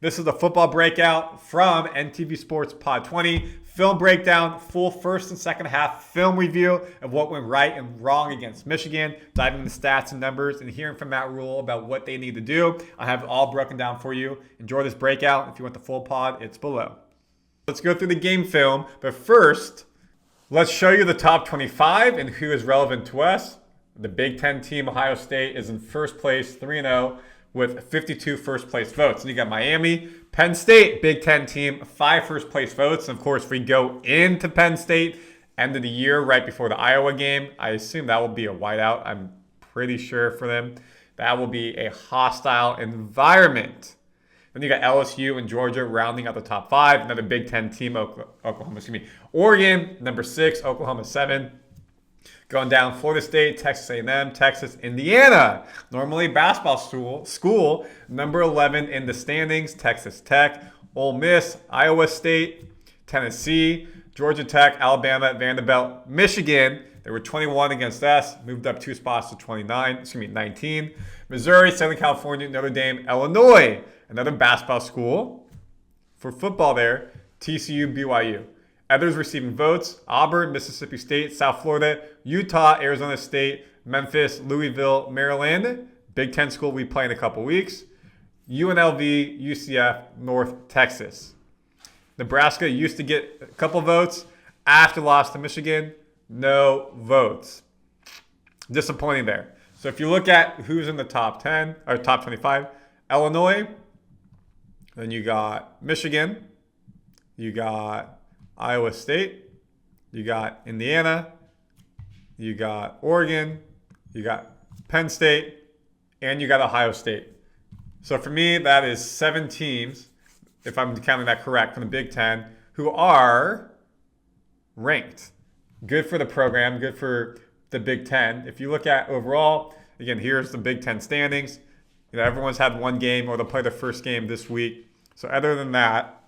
This is the football breakout from NTV Sports Pod 20. Film breakdown, full first and second half film review of what went right and wrong against Michigan, diving into stats and numbers and hearing from Matt Rule about what they need to do. I have it all broken down for you. Enjoy this breakout. If you want the full pod, it's below. Let's go through the game film, but first, let's show you the top 25 and who is relevant to us. The Big Ten team, Ohio State, is in first place, 3-0, with 52 first place votes. And you got Miami, Penn State, Big Ten team, 5 first place votes. And of course, if we go into Penn State, end of the year, right before the Iowa game, I assume that will be a whiteout. I'm pretty sure for them. That will be a hostile environment. Then you got LSU and Georgia rounding out the top 5. Another Big Ten team, Oregon, number 6, Oklahoma 7. Going down, Florida State, Texas A&M, Texas, Indiana. Normally basketball school, number 11 in the standings, Texas Tech, Ole Miss, Iowa State, Tennessee, Georgia Tech, Alabama, Vanderbilt, Michigan. They were 21 against us, moved up 2 spots to 19. Missouri, Southern California, Notre Dame, Illinois. Another basketball school. For football there, TCU, BYU. Others receiving votes: Auburn, Mississippi State, South Florida, Utah, Arizona State, Memphis, Louisville, Maryland. Big Ten school we play in a couple weeks. UNLV, UCF, North Texas. Nebraska used to get a couple votes. After loss to Michigan, no votes. Disappointing there. So if you look at who's in the top 10 or top 25, Illinois, then you got Michigan, you got Iowa State, you got Indiana, you got Oregon, you got Penn State, and you got Ohio State. So for me, that is 7 teams, if I'm counting that correct, from the Big Ten, who are ranked. Good for the program, good for the Big Ten. If you look at overall, again, here's the Big Ten standings. You know, everyone's had one game, or they'll play their first game this week. So other than that,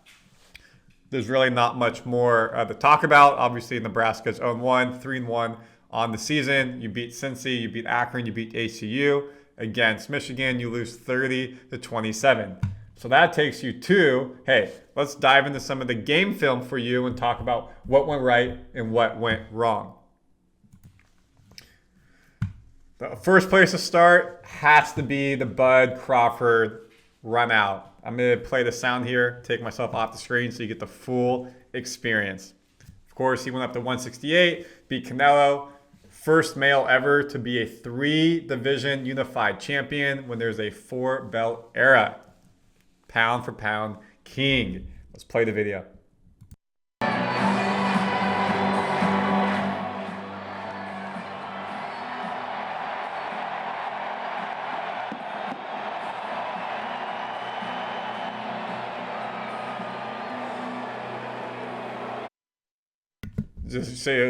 there's really not much more to talk about. Obviously, Nebraska's 0-1, 3-1 on the season. You beat Cincy, you beat Akron, you beat ACU. Against Michigan, you lose 30-27. So that takes you to, hey, let's dive into some of the game film for you and talk about what went right and what went wrong. The first place to start has to be the Bud Crawford run out. I'm going to play the sound here, take myself off the screen so you get the full experience. Of course, he went up to 168, beat Canelo. First male ever to be a 3-division unified champion when there's a 4-belt era. Pound for pound king. Let's play the video.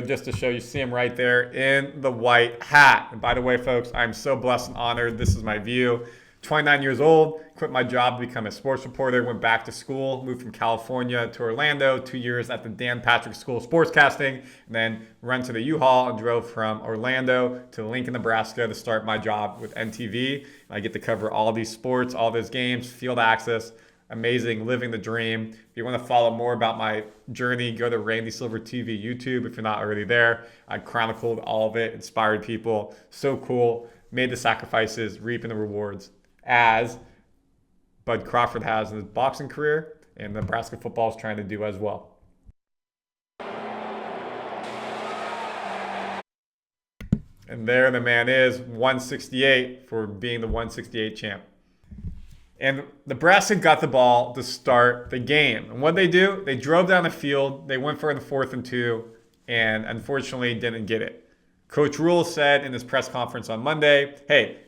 Just to show you, see him right there in the white hat. And by the way, folks, I'm so blessed and honored. This is my view. 29 years old, quit my job to become a sports reporter, went back to school, moved from California to Orlando, 2 years at the Dan Patrick School of Sportscasting, and then went to the U-Haul and drove from Orlando to Lincoln, Nebraska to start my job with NTV. I get to cover all these sports, all those games, field access. Amazing, living the dream. If you want to follow more about my journey, go to Randy Silver TV YouTube if you're not already there. I chronicled all of it, inspired people. So cool. Made the sacrifices, reaping the rewards, as Bud Crawford has in his boxing career and Nebraska football is trying to do as well. And there the man is, 168 for being the 168 champ. And Nebraska got the ball to start the game. And what they do, they drove down the field. They went for the 4th and 2, and unfortunately didn't get it. Coach Rule said in his press conference on Monday, hey,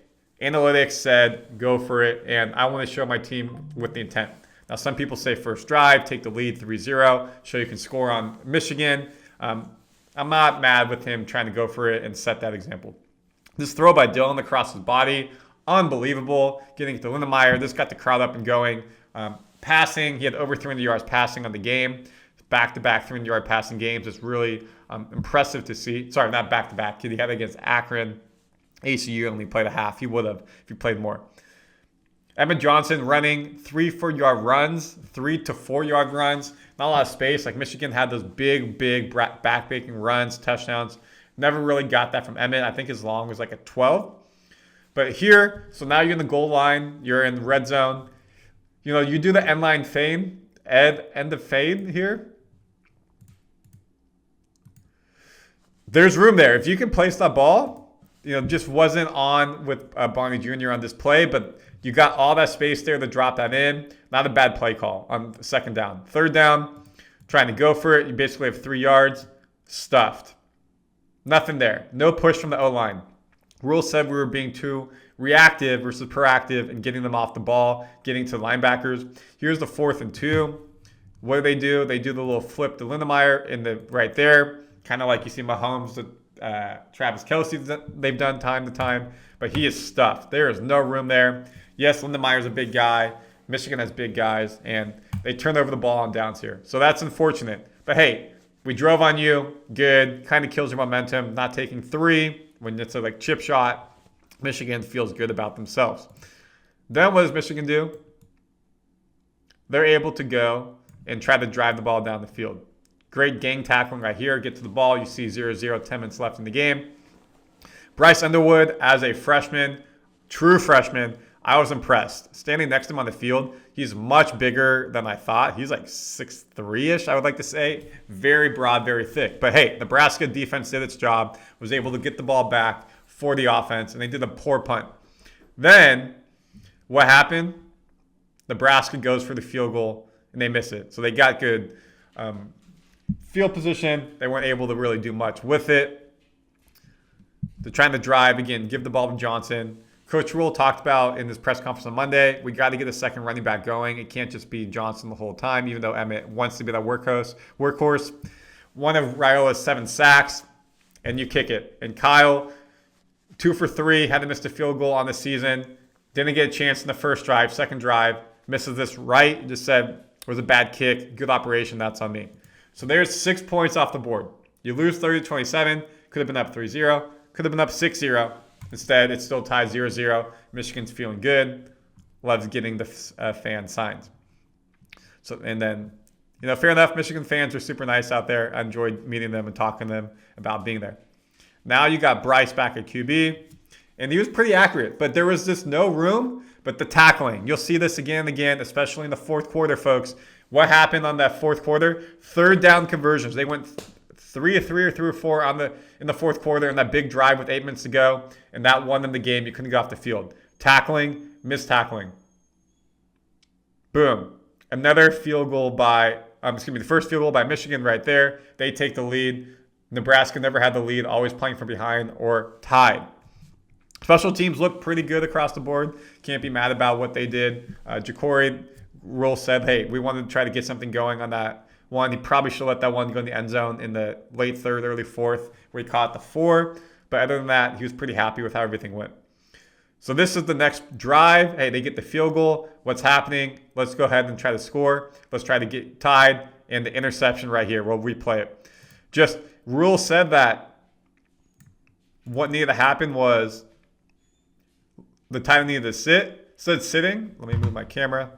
analytics said go for it, and I want to show my team with the intent. Now, some people say first drive, take the lead 3-0, show you can score on Michigan. I'm not mad with him trying to go for it and set that example. This throw by Dillon across his body, unbelievable. Getting to Lindemeyer, this got the crowd up and going. Passing, he had over 300 yards passing on the game. Back-to-back 300-yard passing games. It's really impressive to see. Sorry, not back-to-back. He had it against Akron. ACU only played a half. He would have if he played more. Emmett Johnson running 3 4-yard runs, 3 to 4-yard runs. Not a lot of space. Like Michigan had those big back-breaking runs, touchdowns. Never really got that from Emmett. I think his long was like a 12. But here, so now you're in the goal line. You're in the red zone. You do the end line fade, end of fade here. There's room there. If you can place that ball, just wasn't on with Barney Jr. on this play, but you got all that space there to drop that in. Not a bad play call on second down. Third down, trying to go for it. You basically have 3 yards, stuffed. Nothing there. No push from the O-line. Rule said we were being too reactive versus proactive and getting them off the ball, getting to linebackers. Here's the 4th and 2. What do? They do the little flip to Lindemeyer right there, kind of like you see Mahomes to Travis Kelce they've done time to time, but he is stuffed. There is no room there. Yes, Lindemeyer's a big guy. Michigan has big guys, and they turned over the ball on downs here. So that's unfortunate. But hey, we drove on you. Good. Kind of kills your momentum. Not taking 3 when it's a chip shot. Michigan feels good about themselves. Then what does Michigan do? They're able to go and try to drive the ball down the field. Great gang tackling right here. Get to the ball. You see 0-0, 10 minutes left in the game. Bryce Underwood, as a freshman, true freshman, I was impressed. Standing next to him on the field, he's much bigger than I thought. He's like 6'3"-ish, I would like to say. Very broad, very thick. But hey, Nebraska defense did its job, was able to get the ball back for the offense, and they did a poor punt. Then, what happened? Nebraska goes for the field goal, and they miss it. So they got good field position. They weren't able to really do much with it. They're trying to drive, again, give the ball to Johnson. Coach Rule talked about in his press conference on Monday, we got to get a second running back going. It can't just be Johnson the whole time, even though Emmett wants to be that workhorse. One of Raiola's 7 sacks, and you kick it. And Kyle, 2 for 3, had to miss the field goal on the season. Didn't get a chance in the first drive, second drive. Misses this right. Just said it was a bad kick. Good operation. That's on me. So there's 6 points off the board. You lose 30-27. Could have been up 3-0. Could have been up 6-0. Instead, it's still tied 0-0. Michigan's feeling good. Loves getting the fan signs. So, and then, fair enough, Michigan fans are super nice out there. I enjoyed meeting them and talking to them about being there. Now you got Bryce back at QB, and he was pretty accurate, but there was just no room. But the tackling, you'll see this again and again, especially in the fourth quarter, folks. What happened on that fourth quarter? Third down conversions. They went 3 of 3 or 3 or 4 in the fourth quarter in that big drive with 8 minutes to go, and that won them the game. You couldn't get off the field. Tackling, missed tackling. Boom. Another field goal by, the first field goal by Michigan right there. They take the lead. Nebraska never had the lead, always playing from behind or tied. Special teams look pretty good across the board. Can't be mad about what they did. Ja'Cory Rule said, hey, we wanted to try to get something going on that one. He probably should let that one go in the end zone in the late third, early fourth, where he caught the 4. But other than that, he was pretty happy with how everything went. So this is the next drive. Hey, they get the field goal. What's happening? Let's go ahead and try to score. Let's try to get tied. And the interception right here, we'll replay it. Just Rule said that what needed to happen was the tight end needed to sit. Said sitting. Let me move my camera.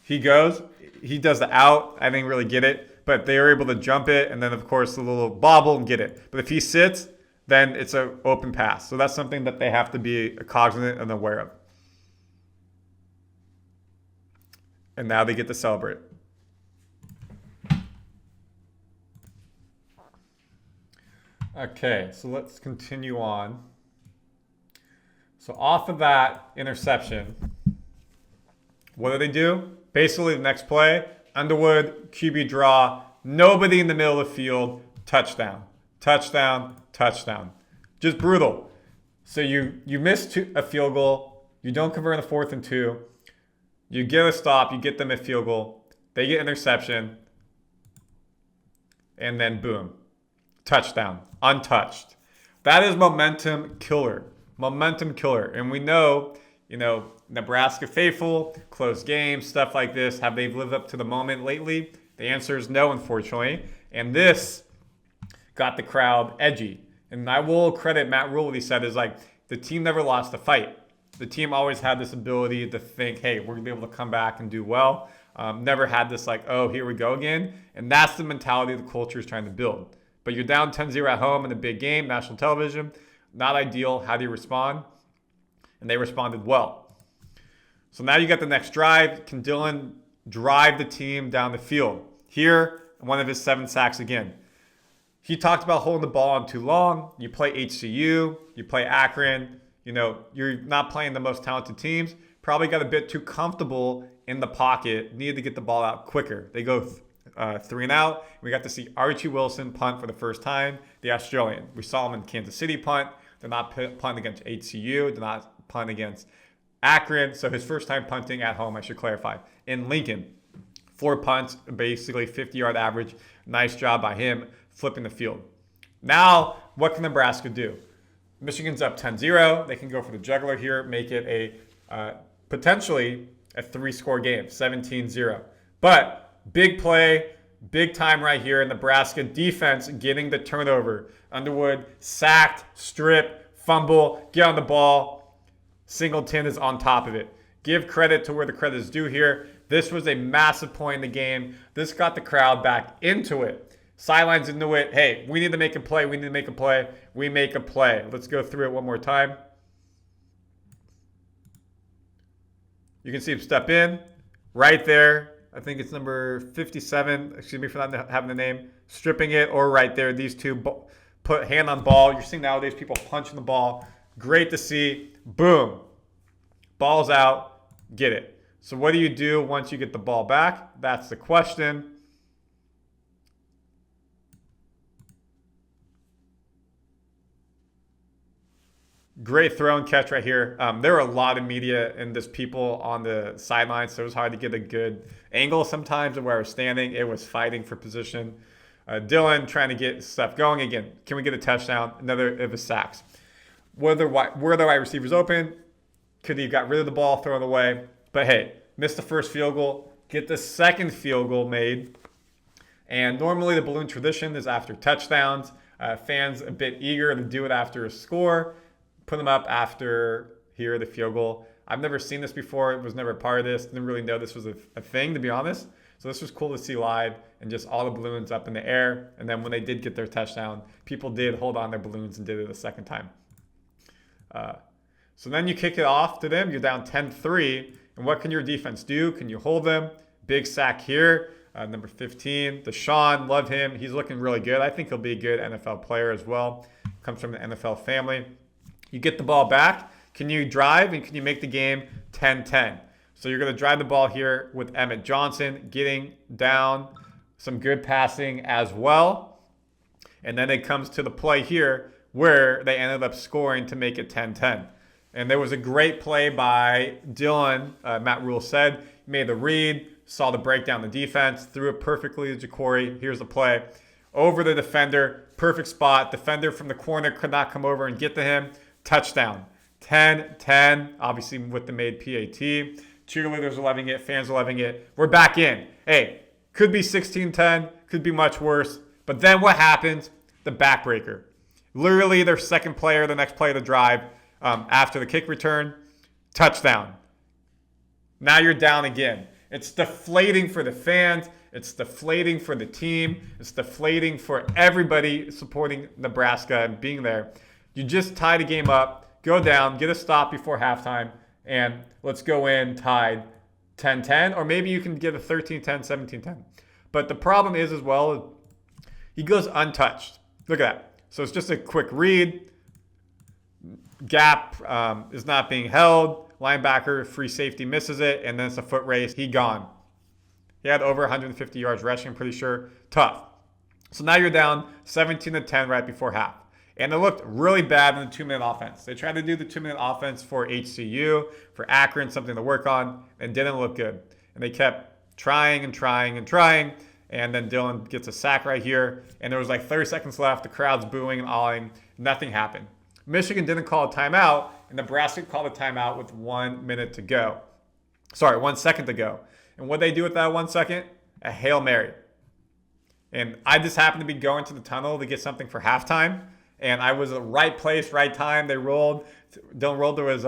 He goes. He does the out. I didn't really get it. But they were able to jump it. And then, of course, the little bobble and get it. But if he sits, then it's an open pass. So that's something that they have to be cognizant and aware of. And now they get to celebrate. Okay, so let's continue on. So off of that interception, what do? Basically, the next play, Underwood, QB draw, nobody in the middle of the field, touchdown, touchdown, touchdown. Just brutal. So you miss a field goal, you don't convert in the 4th and 2, you get a stop, you get them a field goal, they get interception, and then boom, touchdown, untouched. That is momentum killer. Momentum killer. And we know, Nebraska faithful, close games, stuff like this. Have they lived up to the moment lately? The answer is no, unfortunately. And this got the crowd edgy. And I will credit Matt Rule. What he said is like, the team never lost a fight. The team always had this ability to think, hey, we're going to be able to come back and do well. Never had this like, oh, here we go again. And that's the mentality the culture is trying to build. But you're down 10-0 at home in a big game, national television. Not ideal. How do you respond? And they responded well. So now you got the next drive. Can Dillon drive the team down the field? Here, one of his 7 sacks again. He talked about holding the ball on too long. You play HCU, you play Akron. You're not playing the most talented teams. Probably got a bit too comfortable in the pocket. Needed to get the ball out quicker. They go 3 and out. We got to see Archie Wilson punt for the first time, the Australian. We saw him in Kansas City punt. They're not punting against HCU. They're not punting against Akron. So his first time punting at home, I should clarify, in Lincoln. 4 punts, basically 50-yard average. Nice job by him flipping the field. Now, what can Nebraska do? Michigan's up 10-0. They can go for the juggler here, make it a potentially a 3-score game, 17-0. But big play, big time right here. Nebraska defense getting the turnover. Underwood sacked, strip, fumble, get on the ball. Singleton is on top of it. Give credit to where the credit is due here. This was a massive point in the game. This got the crowd back into it. Sidelines into it. Hey, we need to make a play. We need to make a play. We make a play. Let's go through it one more time. You can see him step in right there. I think it's number 57. Excuse me for not having the name. Stripping it, or right there. These two put hand on ball. You're seeing nowadays people punching the ball. Great to see. Boom. Ball's out. Get it. So what do you do once you get the ball back? That's the question. Great throw and catch right here. There were a lot of media and just people on the sidelines, so it was hard to get a good angle sometimes of where I was standing. It was fighting for position. Dillon trying to get stuff going. Again, can we get a touchdown? Another of his sacks. Were the wide receivers open? Could he have got rid of the ball, thrown it away? But hey, missed the first field goal. Get the second field goal made. And normally the balloon tradition is after touchdowns. Fans a bit eager to do it after a score. Put them up after here, the field goal. I've never seen this before. It was never a part of this. Didn't really know this was a thing, to be honest. So this was cool to see live, and just all the balloons up in the air. And then when they did get their touchdown, people did hold on their balloons and did it a second time. So then you kick it off to them. You're down 10-3. And what can your defense do? Can you hold them? Big sack here. Number 15, Deshaun, love him. He's looking really good. I think he'll be a good NFL player as well. Comes from the NFL family. You get the ball back. Can you drive and can you make the game 10-10? So you're going to drive the ball here with Emmett Johnson getting down. Some good passing as well. And then it comes to the play here where they ended up scoring to make it 10-10. And there was a great play by Dillon. Matt Rule said, he made the read, saw the breakdown the defense, threw it perfectly to Ja'Cory. Here's the play. Over the defender, perfect spot. Defender from the corner could not come over and get to him. Touchdown. 10-10, obviously with the made PAT. Cheerleaders are loving it. Fans are loving it. We're back in. Hey, could be 16-10. Could be much worse. But then what happens? The backbreaker. Literally their second player, the next play of the drive, after the kick return, touchdown. Now you're down again. It's deflating for the fans. It's deflating for the team. It's deflating for everybody supporting Nebraska and being there. You just tie the game up, go down, get a stop before halftime, and let's go in tied 10-10. Or maybe you can get a 13-10, 17-10. But the problem is as well, he goes untouched. Look at that. So it's just a quick read. Gap is not being held. Linebacker, free safety misses it, and then it's a foot race. He gone. He had over 150 yards rushing, I'm pretty sure. Tough. So now you're down 17-10 right before half. And it looked really bad in the 2-minute offense. They tried to do the 2-minute offense for HCU, for Akron, something to work on, and didn't look good. And they kept trying and trying and trying. And then Dillon gets a sack right here. And there was like 30 seconds left. The crowd's booing and awing. Nothing happened. Michigan didn't call a timeout, and Nebraska called a timeout with 1 minute to go. Sorry, 1 second to go. And what they do with that 1 second? A Hail Mary. And I just happened to be going to the tunnel to get something for halftime. And I was at the right place, right time. They rolled. Don't roll. There was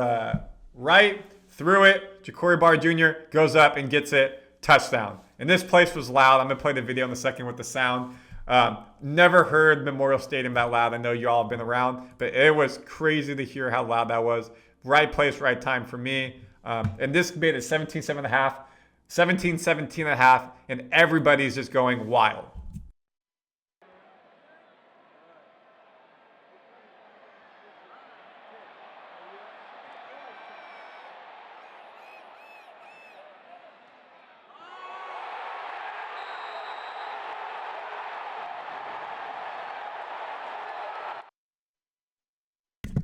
right, threw it. Ja'Cory Barr Jr. goes up and gets it. Touchdown. And this place was loud. I'm going to play the video in a second with the sound. Never heard Memorial Stadium that loud. I know you all have been around, but it was crazy to hear how loud that was. Right place, right time for me. And this made it 17-7 and a half, 17-17 and a half, and everybody's just going wild.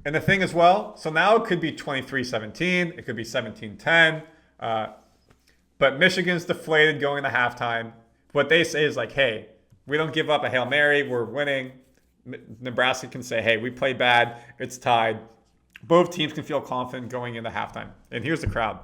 And the thing as well, so now it could be 23-17, it could be 17-10, but Michigan's deflated going to halftime. What they say is like, hey, we don't give up a Hail Mary, we're winning. Nebraska can say, hey, we played bad, it's tied. Both teams can feel confident going into halftime. And here's the crowd.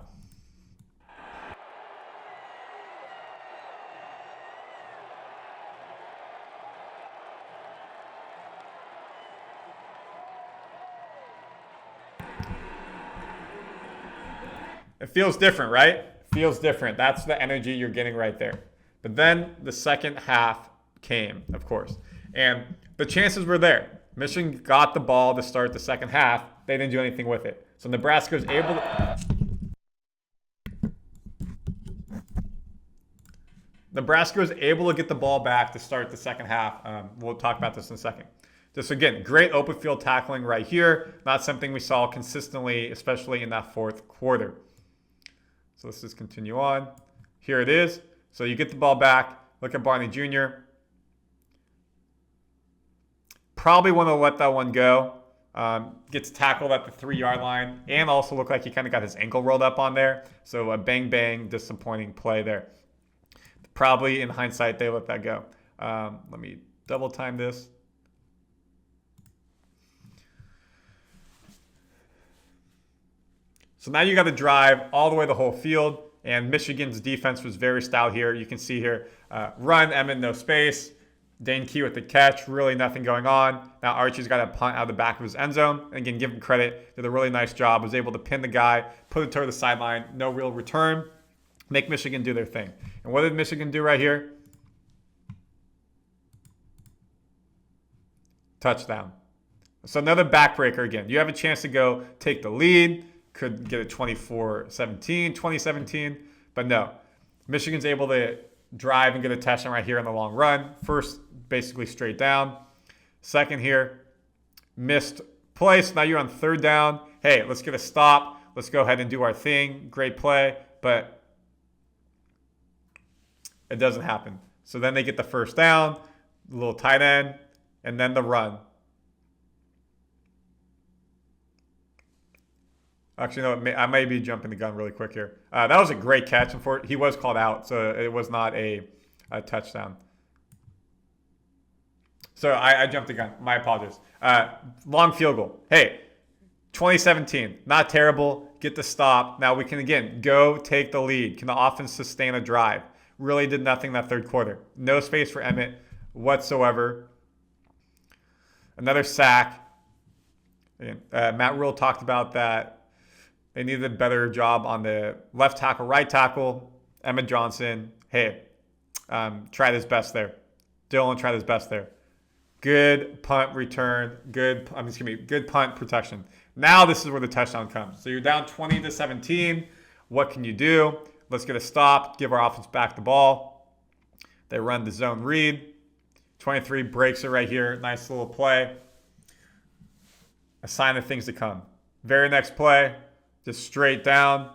It feels different, right? Feels different. That's the energy you're getting right there. But then the second half came, of course. And the chances were there. Michigan got the ball to start the second half. They didn't do anything with it. So Nebraska was able to get the ball back to start the second half. We'll talk about this in a second. Just again, great open field tackling right here. Not something we saw consistently, especially in that fourth quarter. So let's just continue on. Here it is. So you get the ball back. Look at Barney Jr. Probably want to let that one go. Gets tackled at the 3-yard line. And also looked like he kind of got his ankle rolled up on there. So a bang, disappointing play there. Probably in hindsight, they let that go. Let me double time this. So now you got to drive all the way the whole field, and Michigan's defense was very stout here. You can see here, run, Emmett, no space. Dane Key with the catch, really nothing going on. Now Archie's got a punt out of the back of his end zone. And again, give him credit. Did a really nice job. Was able to pin the guy, put it toward the sideline. No real return. Make Michigan do their thing. And what did Michigan do right here? Touchdown. So another backbreaker again. You have a chance to go take the lead. Could get a 24-17, 2017. But no. Michigan's able to drive and get a touchdown right here on the long run. First, basically straight down. Second here, missed play. So now you're on third down. Hey, let's get a stop. Let's go ahead and do our thing. Great play. But it doesn't happen. So then they get the first down, a little tight end, and then the run. Actually, no, I may be jumping the gun really quick here. That was a great catch. He was called out, so it was not a touchdown. So I jumped the gun. My apologies. Long field goal. Hey, 2017, not terrible. Get the stop. Now we can, again, go take the lead. Can the offense sustain a drive? Really did nothing that third quarter. No space for Emmett whatsoever. Another sack. Again, Matt Rule talked about that. They needed a better job on the left tackle, right tackle. Emmett Johnson, hey, tried his best there. Dylan tried his best there. Good punt return. Good punt protection. Now this is where the touchdown comes. So you're down 20-17. What can you do? Let's get a stop. Give our offense back the ball. They run the zone read. 23 breaks it right here. Nice little play. A sign of things to come. Very next play. Just straight down.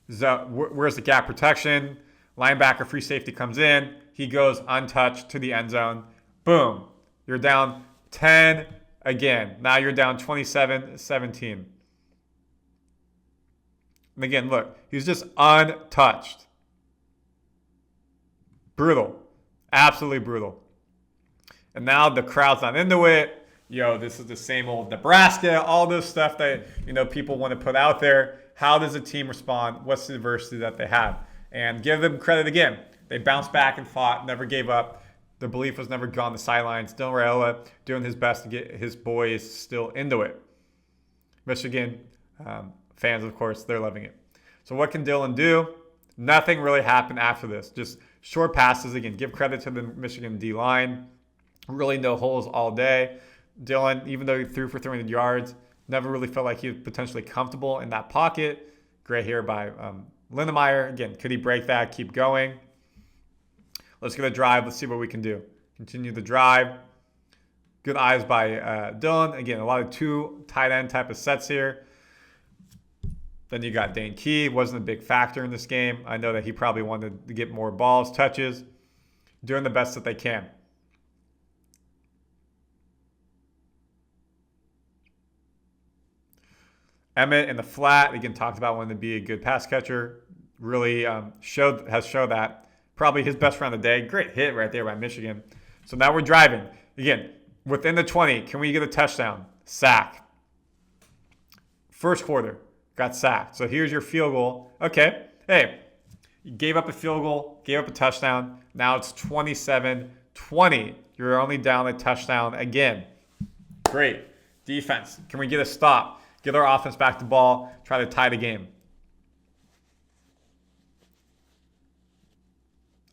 Where's the gap protection? Linebacker free safety comes in. He goes untouched to the end zone. Boom. You're down 10 again. Now you're down 27-17. And again, look. He's just untouched. Brutal. Absolutely brutal. And now the crowd's not into it. This is the same old Nebraska, all this stuff that, people want to put out there. How does a team respond? What's the adversity that they have? And give them credit again. They bounced back and fought, never gave up. The belief was never gone. The sidelines. Dylan Raiola doing his best to get his boys still into it. Michigan fans, of course, they're loving it. So what can Dylan do? Nothing really happened after this. Just short passes. Again, give credit to the Michigan D-line. Really no holes all day. Dylan, even though he threw for 300 yards, never really felt like he was potentially comfortable in that pocket. Great here by Lindemeyer. Again, could he break that? Keep going. Let's get a drive. Let's see what we can do. Continue the drive. Good eyes by Dylan. Again, a lot of two tight end type of sets here. Then you got Dane Key. Wasn't a big factor in this game. I know that he probably wanted to get more balls, touches. Doing the best that they can. Emmett in the flat. Again, talked about wanting to be a good pass catcher. Really has showed that. Probably his best run of the day. Great hit right there by Michigan. So now we're driving. Again, within the 20, can we get a touchdown? Sack. First quarter, got sacked. So here's your field goal. Okay, hey, you gave up a field goal, gave up a touchdown. Now it's 27-20. You're only down a touchdown again. Great. Defense. Can we get a stop? Get our offense back to ball. Try to tie the game.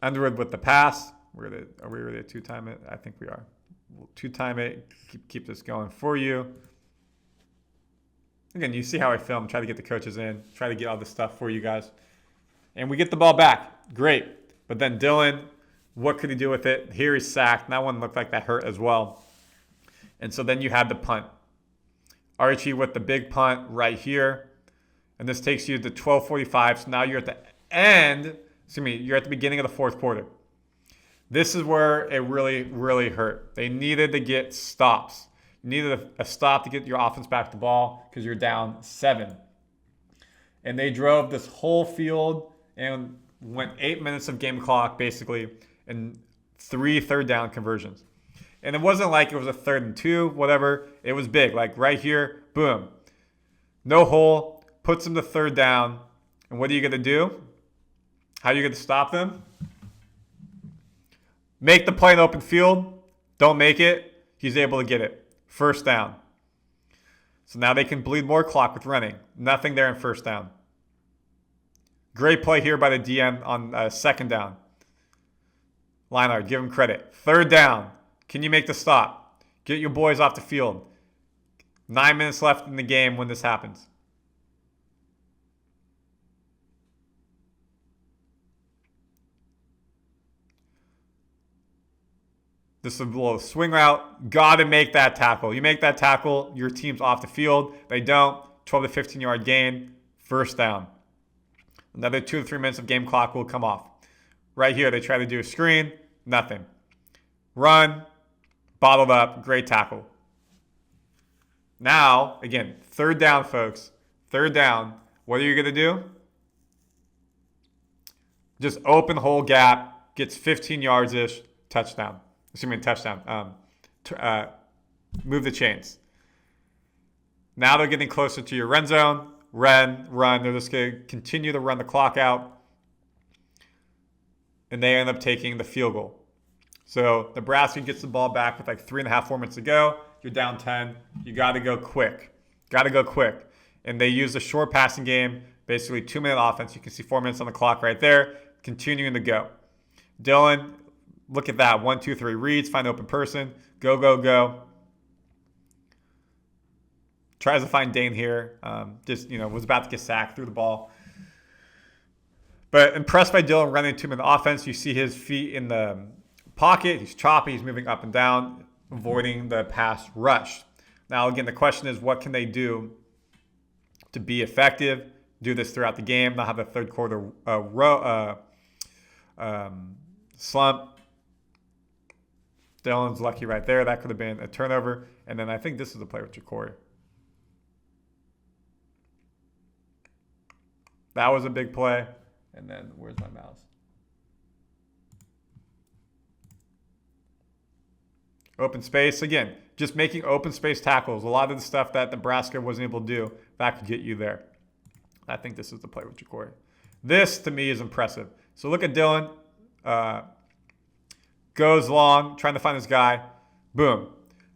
Underwood with the pass. Are we ready to two-time it? I think we are. We'll two-time it. Keep this going for you. Again, you see how I film. Try to get the coaches in. Try to get all this stuff for you guys. And we get the ball back. Great. But then Dylan, what could he do with it? Here he's sacked. That one looked like that hurt as well. And so then you had the punt. Archie with the big punt right here. And this takes you to 12:45. So now you're at the end. You're at the beginning of the fourth quarter. This is where it really, really hurt. They needed to get stops. You needed a stop to get your offense back to ball because you're down 7. And they drove this whole field and went 8 minutes of game clock basically and 3 third down conversions. And it wasn't like it was a 3rd and 2, whatever. It was big. Like right here, boom. No hole, puts them to 3rd down. And what are you going to do? How are you going to stop them? Make the play in open field. Don't make it. He's able to get it. 1st down. So now they can bleed more clock with running. Nothing there in 1st down. Great play here by the DM on 2nd down. Leinart, give him credit. 3rd down. Can you make the stop? Get your boys off the field. 9 minutes left in the game when this happens. This is a little swing route. Got to make that tackle. You make that tackle, your team's off the field. They don't. 12 to 15 yard gain. 1st down. Another 2 to 3 minutes of game clock will come off. Right here, they try to do a screen. Nothing. Run. Bottled up. Great tackle. Now, again, 3rd down, folks. 3rd down. What are you going to do? Just open hole gap. Gets 15 yards-ish. Touchdown. Touchdown. Move the chains. Now they're getting closer to your run zone. Run. They're just going to continue to run the clock out. And they end up taking the field goal. So Nebraska gets the ball back with like 3.5, 4 minutes to go. You're down 10. You got to go quick. And they use the short passing game, basically 2-minute offense. You can see 4 minutes on the clock right there. Continuing to go. Dylan, look at that. 1, 2, 3 reads. Find open person. Go. Tries to find Dane here. Was about to get sacked through the ball. But impressed by Dylan running 2-minute offense. You see his feet in the pocket. He's choppy. He's moving up and down, avoiding the pass rush. Now, again, the question is, what can they do to be effective? Do this throughout the game. Not have a third quarter slump. Dylan's lucky right there. That could have been a turnover. And then I think this is the play with Jacory. That was a big play. And then where's my mouse? Open space. Again, just making open space tackles. A lot of the stuff that Nebraska wasn't able to do, that could get you there. I think this is the play with Jacory. This, to me, is impressive. So look at Dylan. goes long, trying to find this guy. Boom.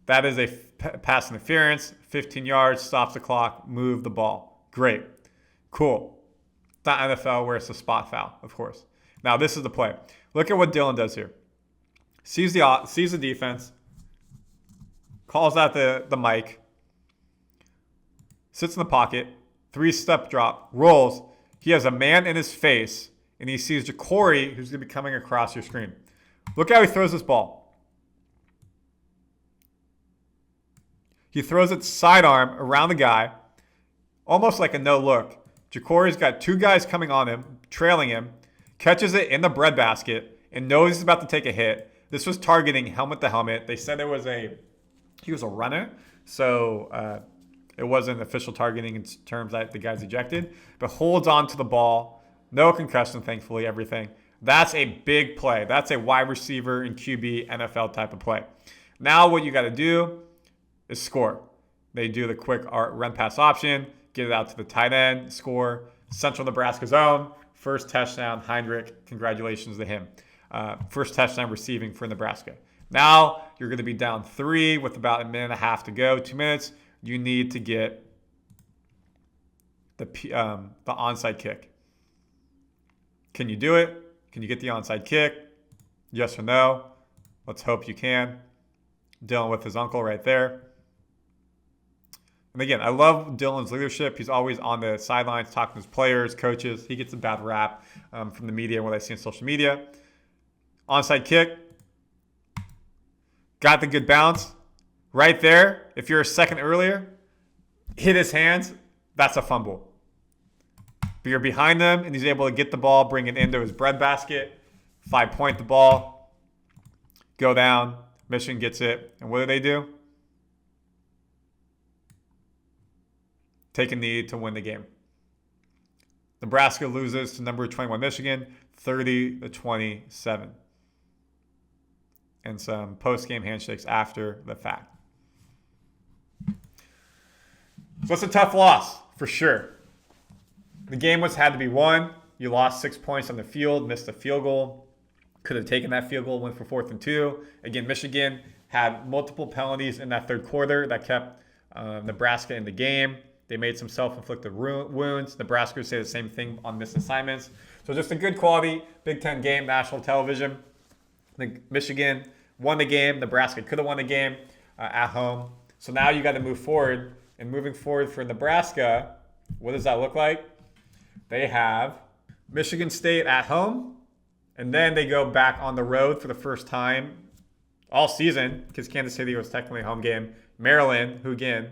That is a pass interference, 15 yards, stops the clock, move the ball. Great. Cool. It's not NFL where it's a spot foul, of course. Now, this is the play. Look at what Dylan does here. Sees the defense, calls out the mic, sits in the pocket, 3-step drop, rolls. He has a man in his face, and he sees Ja'Cory, who's going to be coming across your screen. Look how he throws this ball. He throws it sidearm around the guy, almost like a no-look. Ja'Cory's got 2 guys coming on him, trailing him, catches it in the breadbasket, and knows he's about to take a hit. This was targeting helmet to helmet. They said he was a runner, so it wasn't official targeting in terms that the guy's ejected, but holds on to the ball. No concussion, thankfully, everything. That's a big play. That's a wide receiver and QB NFL type of play. Now what you got to do is score. They do the quick run pass option, get it out to the tight end, score. Central Nebraska zone, first touchdown, Heinrich. Congratulations to him. First touchdown receiving for Nebraska. Now you're going to be down 3 with about a minute and a half to go, 2 minutes. You need to get the onside kick. Can you do it? Can you get the onside kick? Yes or no? Let's hope you can. Dylan with his uncle right there. And again, I love Dylan's leadership. He's always on the sidelines talking to his players, coaches. He gets a bad rap from the media, what I see on social media. Onside kick. Got the good bounce. Right there, if you're a second earlier, hit his hands, that's a fumble. But you're behind them, and he's able to get the ball, bring it into his breadbasket, 5-point the ball, go down. Michigan gets it. And what do? Take a knee to win the game. Nebraska loses to number 21 Michigan, 30-27. And some post-game handshakes after the fact. So it's a tough loss, for sure. The game had to be won. You lost 6 points on the field, missed a field goal. Could have taken that field goal, went for 4th and 2. Again, Michigan had multiple penalties in that third quarter that kept Nebraska in the game. They made some self-inflicted wounds. Nebraska would say the same thing on missed assignments. So just a good quality Big Ten game, national television. Michigan won the game. Nebraska could have won the game at home. So now you got to move forward. And moving forward for Nebraska, what does that look like? They have Michigan State at home. And then they go back on the road for the first time all season, because Kansas City was technically a home game. Maryland, who again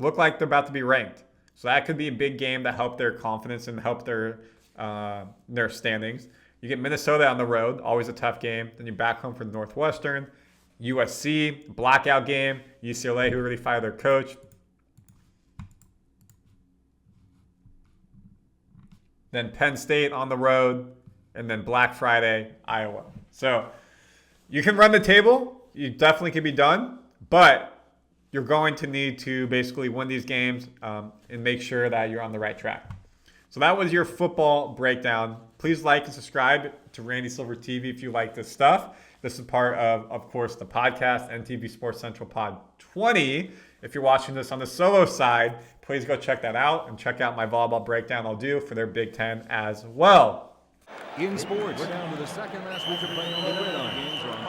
look like they're about to be ranked. So that could be a big game that help their confidence and help their standings. You get Minnesota on the road, always a tough game. Then you're back home for the Northwestern. USC, blackout game. UCLA, who really fired their coach. Then Penn State on the road. And then Black Friday, Iowa. So you can run the table. You definitely can be done. But you're going to need to basically win these games and make sure that you're on the right track. So that was your football breakdown. Please like and subscribe to Randy Silver TV if you like this stuff. This is part of course, the podcast, NTV Sports Central Pod 20. If you're watching this on the solo side, please go check that out and check out my volleyball breakdown I'll do for their Big Ten as well. In sports, we're down to the second last week of play on the gridiron.